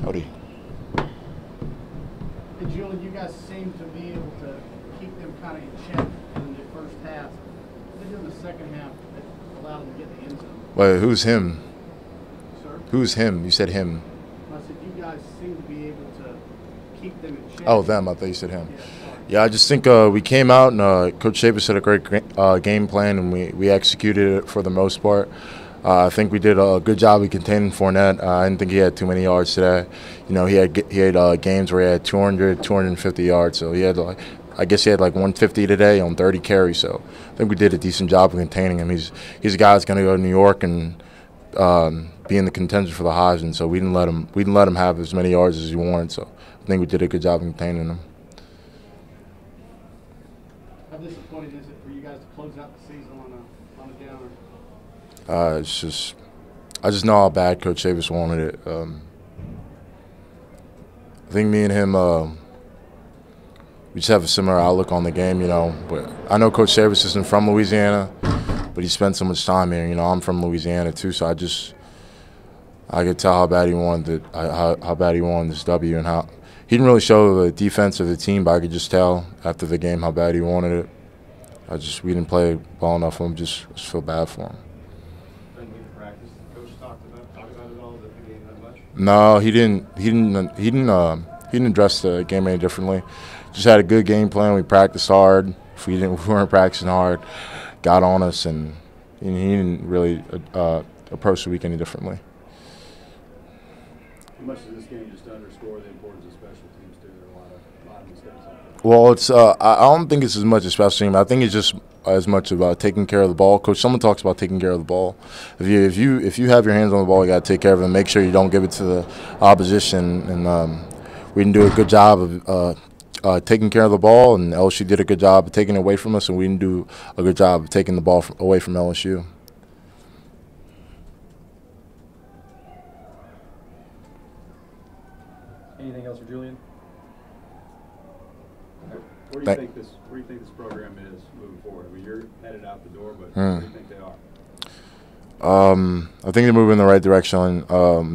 Howdy. And Julien, you guys seem to be able to keep them kind of in check in the first half. What did in the second half that allowed them to get the end zone? Wait, who's him? Sir? Who's him? You said him. I said you guys seem to be able to keep them in check. Oh, them. I thought you said him. Yeah, sorry. Yeah, I just think we came out and Coach Davis had a great game plan, and we executed it for the most part. I think we did a good job of containing Fournette. I didn't think he had too many yards today. You know, he had games where he had 200, 250 yards. So he had I guess he had like 150 today on 30 carries. So I think we did a decent job of containing him. He's a guy that's going to go to New York and be in the contention for the Heisman. So we didn't let him have as many yards as he wanted. So I think we did a good job of containing him. How disappointing is it for you guys to close out the season on a downer? I just know how bad Coach Davis wanted it. I think me and him, we just have a similar outlook on the game, you know. But I know Coach Davis isn't from Louisiana, but he spent so much time here. You know, I'm from Louisiana too, so I could tell how bad he wanted how bad he wanted this W, and how he didn't really show the defense of the team, but I could just tell after the game how bad he wanted it. We didn't play well enough for him. Just feel bad for him. No, he didn't address the game any differently. Just had a good game plan. We practiced hard. If we weren't practicing hard, got on us, and he didn't really approach the week any differently. How much does this game just underscore the importance of special teams too? There are a lot of mistakes out there. Well, I don't think it's as much as special team. I think it's just as much about taking care of the ball. Coach, someone talks about taking care of the ball. If you have your hands on the ball, you got to take care of it and make sure you don't give it to the opposition. And we didn't do a good job of taking care of the ball, and LSU did a good job of taking it away from us, and we didn't do a good job of taking the ball away from LSU. Anything else for Julien? Where do you think this program is moving forward? I mean, you're headed out the door, but where do you think they are? I think they're moving in the right direction.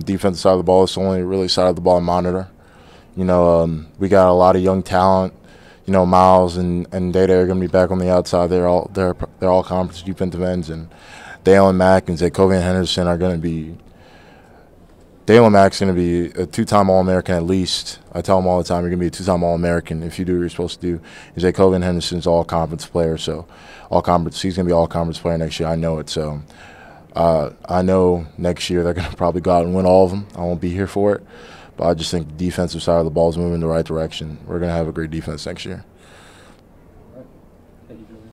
Defensive side of the ball is the only really side of the ball to monitor. You know, we got a lot of young talent. You know, Miles and Data are going to be back on the outside. They're all conference defensive ends, and Dalen Mack and Zakovian Henderson are going to be. Dalen Mack's going to be a two-time All-American at least. I tell him all the time, you're going to be a two-time All-American if you do what you're supposed to do. And Zakovian Henderson's all-conference player, so all-conference. He's going to be all-conference player next year. I know it. So I know next year they're going to probably go out and win all of them. I won't be here for it. But I just think the defensive side of the ball is moving in the right direction. We're going to have a great defense next year.